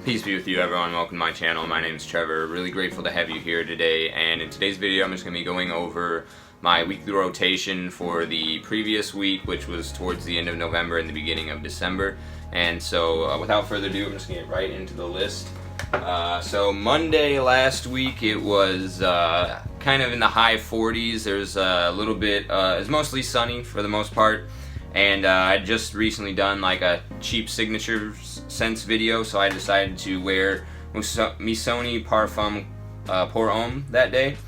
Peace be with you, everyone. Welcome to my channel. My name is Trevor. Really grateful to have you here today, and in today's video I'm just going to be going over my weekly rotation for the previous week, which was towards the end of November and the beginning of December. And so without further ado, I'm just going to get right into the list. So Monday last week, it was kind of in the high 40s. There's a little bit, it's mostly sunny for the most part. And I just recently done like a cheap signature scents video, so I decided to wear Midjourney Parfum Pour Homme that day.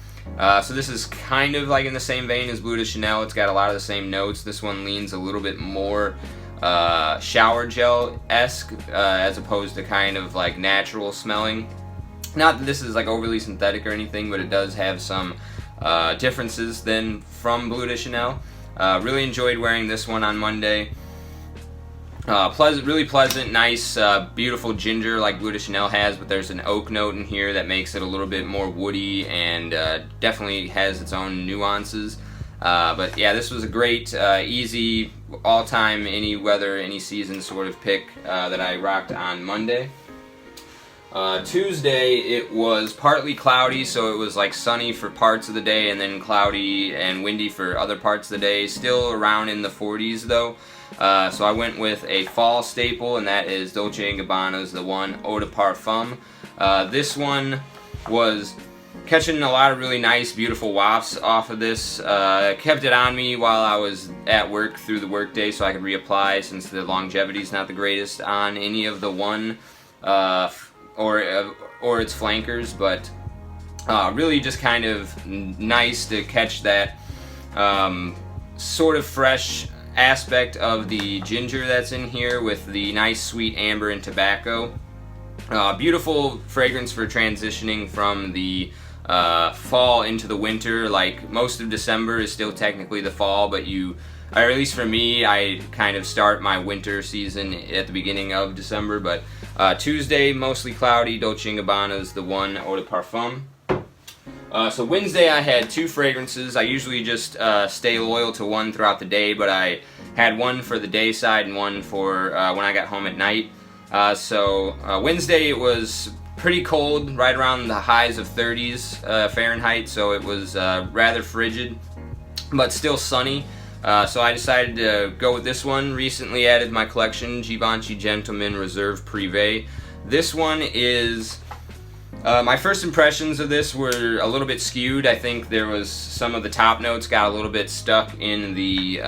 So this is kind of like in the same vein as Bleu de Chanel. It's got a lot of the same notes. This one leans a little bit more shower gel-esque as opposed to kind of like natural smelling. Not that this is like overly synthetic or anything, but it does have some differences than from Bleu de Chanel. Really enjoyed wearing this one on Monday. Really pleasant, nice, beautiful ginger like Bleu de Chanel has, but there's an oak note in here that makes it a little bit more woody and definitely has its own nuances. But yeah, this was a great, easy, all-time, any weather, any season sort of pick that I rocked on Monday. Tuesday, it was partly cloudy, so it was like sunny for parts of the day and then cloudy and windy for other parts of the day. Still around in the 40s though. So I went with a fall staple, and that is Dolce & Gabbana's the one Eau de Parfum. This one was catching a lot of really nice, beautiful wafts off of this. Kept it on me while I was at work through the workday so I could reapply, since the longevity is not the greatest on any of the one or its flankers, but really just kind of nice to catch that sort of fresh aspect of the ginger that's in here with the nice sweet amber and tobacco. Beautiful fragrance for transitioning from the fall into the winter. Like, most of December is still technically the fall, but or at least for me, I kind of start my winter season at the beginning of December. But Tuesday, mostly cloudy, Dolce & Gabbana's the one Eau de Parfum. So Wednesday I had two fragrances. I usually just stay loyal to one throughout the day, but I had one for the day side and one for when I got home at night. So Wednesday it was pretty cold, right around the highs of 30s Fahrenheit, so it was rather frigid, but still sunny. So I decided to go with this one. Recently added to my collection, Givenchy Gentleman Reserve Privé. This one is... my first impressions of this were a little bit skewed. I think there was some of the top notes got a little bit stuck in the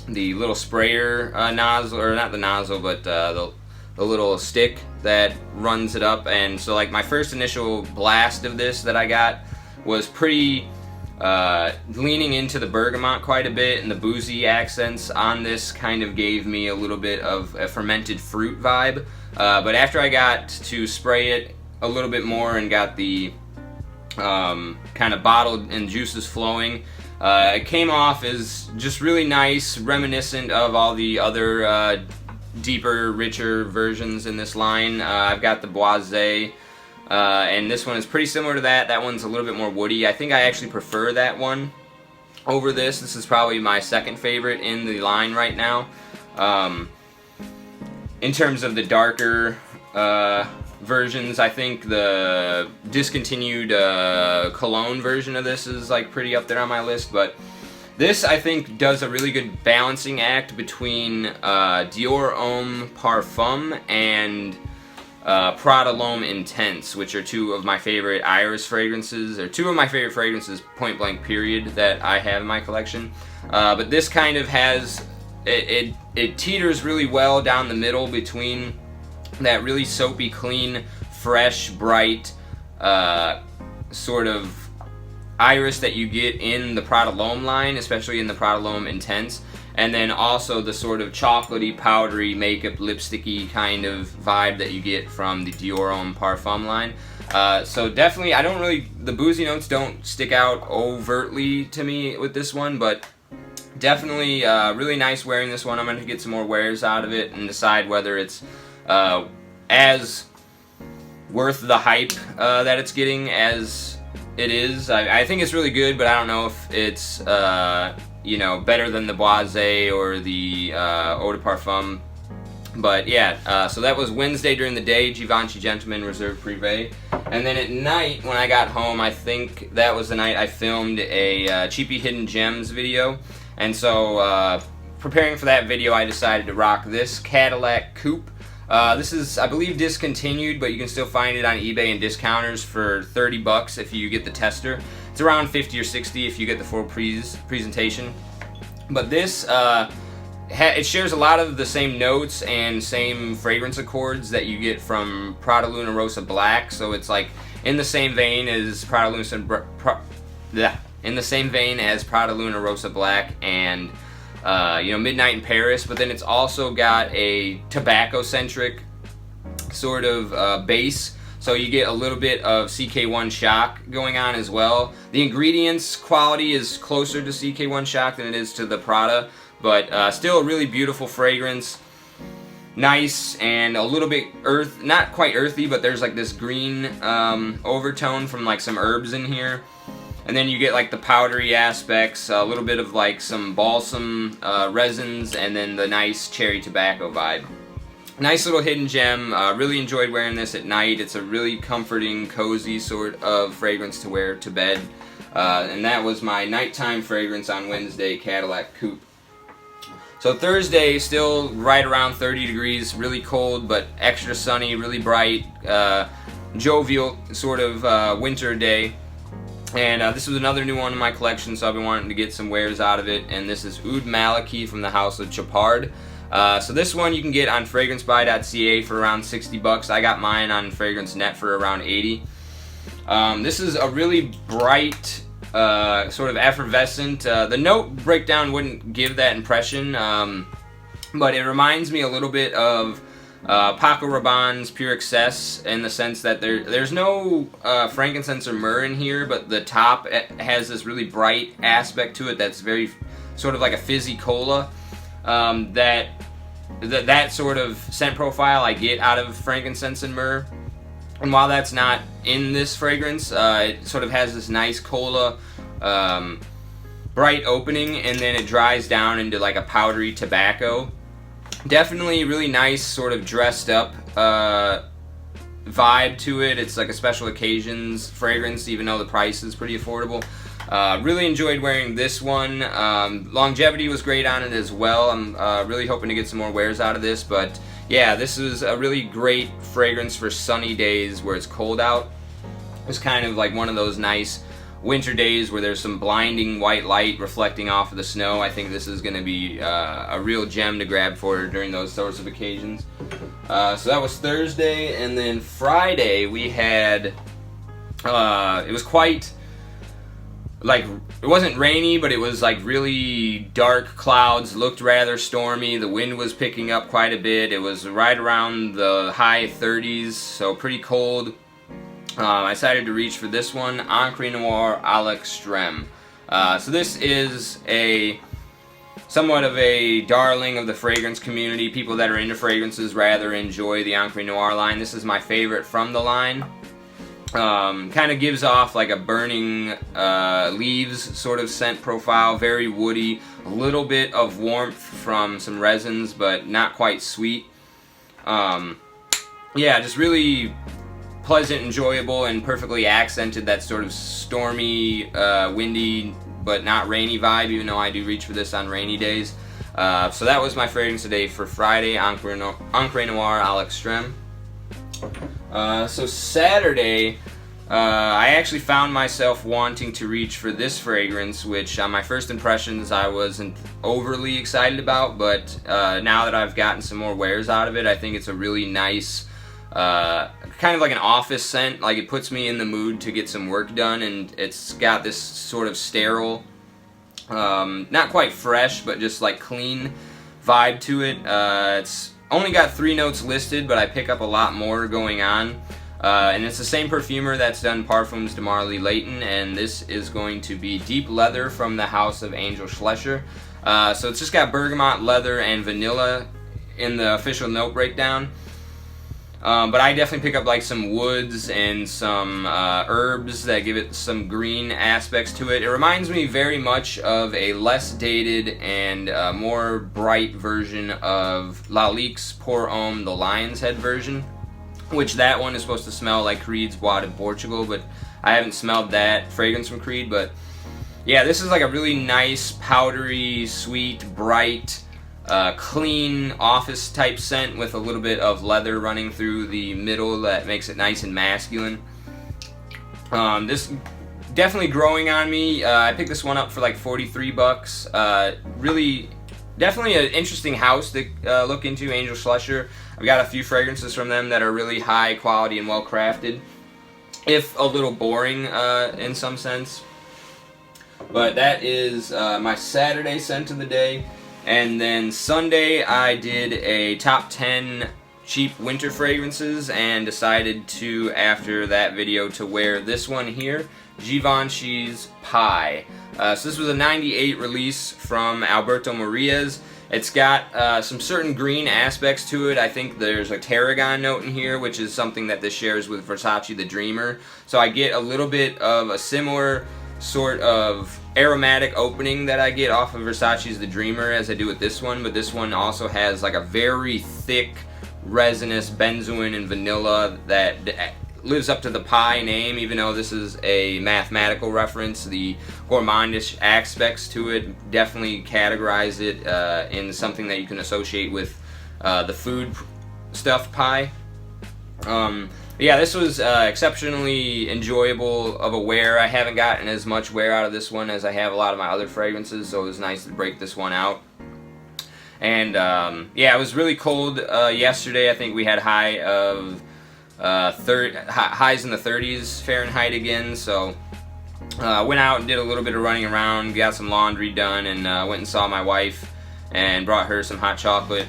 little sprayer nozzle, or not the nozzle, but the little stick that runs it up. And so like my first initial blast of this that I got was pretty leaning into the bergamot quite a bit, and the boozy accents on this kind of gave me a little bit of a fermented fruit vibe. But after I got to spray it a little bit more and got the kind of bottled and juices flowing, it came off as just really nice, reminiscent of all the other deeper, richer versions in this line. I've got the Boisé, and this one is pretty similar to that. That one's a little bit more woody. I think I actually prefer that one over this. This is probably my second favorite in the line right now. In terms of the darker versions, I think the discontinued cologne version of this is like pretty up there on my list, but this I think does a really good balancing act between Dior Homme Parfum and Prada L'Homme Intense, which are two of my favorite iris fragrances, or two of my favorite fragrances point blank period that I have in my collection. But this kind of has, it teeters really well down the middle between that really soapy, clean, fresh, bright sort of iris that you get in the Prada L'Homme line, especially in the Prada L'Homme Intense, and then also the sort of chocolatey, powdery, makeup, lipsticky kind of vibe that you get from the Dior Homme Parfum line. So definitely, the boozy notes don't stick out overtly to me with this one, but definitely really nice wearing this one. I'm going to get some more wears out of it and decide whether it's as worth the hype that it's getting as it is. I think it's really good, but I don't know if it's better than the Boisé or the Eau de Parfum But yeah, so that was Wednesday during the day, Givenchy Gentleman Reserve Privé. And then at night, when I got home, I think that was the night I filmed a Cheapy Hidden Gems video. And so, preparing for that video, I decided to rock this Cadillac Coupe. This is, I believe, discontinued, but you can still find it on eBay and discounters for 30 bucks if you get the tester. It's around 50 or 60 if you get the full presentation. But this, it shares a lot of the same notes and same fragrance accords that you get from Prada Luna Rossa Black. So it's like in the same vein as Prada Luna Rossa Black and Midnight in Paris. But then it's also got a tobacco-centric sort of base. So you get a little bit of CK1 Shock going on as well. The ingredients quality is closer to CK1 Shock than it is to the Prada. But still a really beautiful fragrance, nice and a little bit not quite earthy, but there's like this green overtone from like some herbs in here. And then you get like the powdery aspects, a little bit of like some balsam resins, and then the nice cherry tobacco vibe. Nice little hidden gem. Really enjoyed wearing this at night. It's a really comforting, cozy sort of fragrance to wear to bed. And that was my nighttime fragrance on Wednesday, Cadillac Coupe. So Thursday, still right around 30 degrees, really cold, but extra sunny, really bright, jovial sort of winter day. And this was another new one in my collection, so I've been wanting to get some wears out of it. And this is Oud Maliki from the House of Chopard. So this one you can get on fragrancebuy.ca for around 60 bucks. I got mine on FragranceNet for around 80. This is a really bright, sort of effervescent. The note breakdown wouldn't give that impression, but it reminds me a little bit of Paco Rabanne's Pure Excess in the sense that there's no frankincense or myrrh in here, but the top has this really bright aspect to it that's very sort of like a fizzy cola. That sort of scent profile I get out of frankincense and myrrh. And while that's not in this fragrance, it sort of has this nice cola, bright opening, and then it dries down into like a powdery tobacco. Definitely really nice sort of dressed up vibe to it. It's like a special occasions fragrance, even though the price is pretty affordable. Really enjoyed wearing this one. Longevity was great on it as well. I'm really hoping to get some more wears out of this, but yeah, this is a really great fragrance for sunny days where it's cold out. It's kind of like one of those nice winter days where there's some blinding white light reflecting off of the snow. I think this is going to be a real gem to grab for during those sorts of occasions. So that was Thursday, and then Friday we had, it was quite, like, it wasn't rainy, but it was like really dark clouds, looked rather stormy. The wind was picking up quite a bit. It was right around the high 30s, so pretty cold. I decided to reach for this one, Encre Noir à l'Extrême. So this is somewhat of a darling of the fragrance community. People that are into fragrances rather enjoy the Encre Noir line. This is my favorite from the line. Kind of gives off like a burning leaves sort of scent profile, very woody, a little bit of warmth from some resins, but not quite sweet. Yeah, just really pleasant, enjoyable, and perfectly accented that sort of stormy, windy, but not rainy vibe, even though I do reach for this on rainy days. So that was my fragrance today for Friday, Encre Noir à l'Extrême. So Saturday, I actually found myself wanting to reach for this fragrance, which on my first impressions I wasn't overly excited about, but now that I've gotten some more wears out of it, I think it's a really nice, kind of like an office scent. Like, it puts me in the mood to get some work done, and it's got this sort of sterile, not quite fresh, but just like clean vibe to it. It's only got 3 notes listed, but I pick up a lot more going on. And it's the same perfumer that's done Parfums de Marly Layton, and this is going to be Deep Leather from the House of Angel Schlescher. So it's just got bergamot, leather, and vanilla in the official note breakdown. But I definitely pick up like some woods and some herbs that give it some green aspects to it. It reminds me very much of a less dated and more bright version of Lalique's Pour Homme, the Lion's Head version, which that one is supposed to smell like Creed's Bois de Portugal, but I haven't smelled that fragrance from Creed. But yeah, this is like a really nice, powdery, sweet, bright, clean office type scent with a little bit of leather running through the middle that makes it nice and masculine. This definitely growing on me. I picked this one up for like 43 bucks. Really, definitely an interesting house to look into, Angel Schlusher. I've got a few fragrances from them that are really high quality and well crafted, if a little boring in some sense. But that is my Saturday scent of the day. And then Sunday I did a top 10 cheap winter fragrances and decided to, after that video, to wear this one here, Givenchy's Pie. So this was a 98 release from Alberto Maria's. It's got some certain green aspects to it. I think there's a tarragon note in here, which is something that this shares with Versace the Dreamer. So I get a little bit of a similar sort of aromatic opening that I get off of Versace's The Dreamer as I do with this one, but this one also has like a very thick resinous benzoin and vanilla that lives up to the pie name, even though this is a mathematical reference. The gourmandish aspects to it definitely categorize it in something that you can associate with the food stuffed pie. Yeah, this was exceptionally enjoyable of a wear. I haven't gotten as much wear out of this one as I have a lot of my other fragrances, so it was nice to break this one out. And yeah, it was really cold yesterday. I think we had high of highs in the 30s Fahrenheit again, so I went out and did a little bit of running around, got some laundry done, and went and saw my wife and brought her some hot chocolate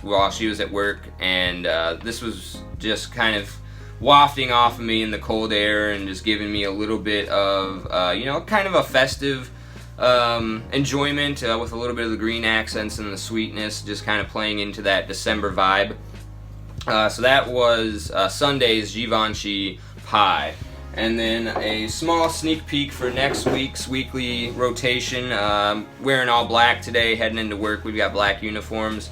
while she was at work. And this was just kind of wafting off of me in the cold air and just giving me a little bit of, you know, kind of a festive enjoyment with a little bit of the green accents and the sweetness, just kind of playing into that December vibe. So that was Sunday's Givenchy Pie. And then a small sneak peek for next week's weekly rotation. Wearing all black today, heading into work. We've got black uniforms.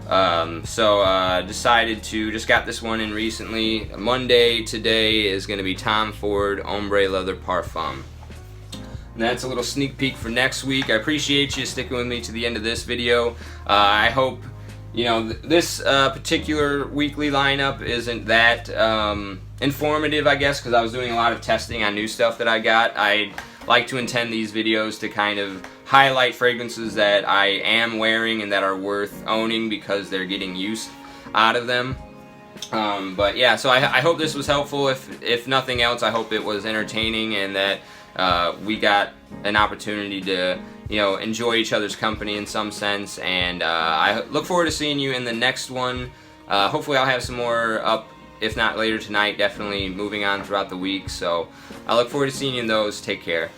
So decided to, just got this one in recently. Monday today is going to be Tom Ford Ombre Leather Parfum. And that's a little sneak peek for next week. I appreciate you sticking with me to the end of this video. I hope, you know, this particular weekly lineup isn't that informative, I guess, because I was doing a lot of testing on new stuff that I got. I like to intend these videos to kind of highlight fragrances that I am wearing and that are worth owning because they're getting use out of them. But yeah, so I hope this was helpful. If nothing else, I hope it was entertaining and that we got an opportunity to, you know, enjoy each other's company in some sense. And I look forward to seeing you in the next one. Hopefully I'll have some more up, if not later tonight, definitely moving on throughout the week. So I look forward to seeing you in those. Take care.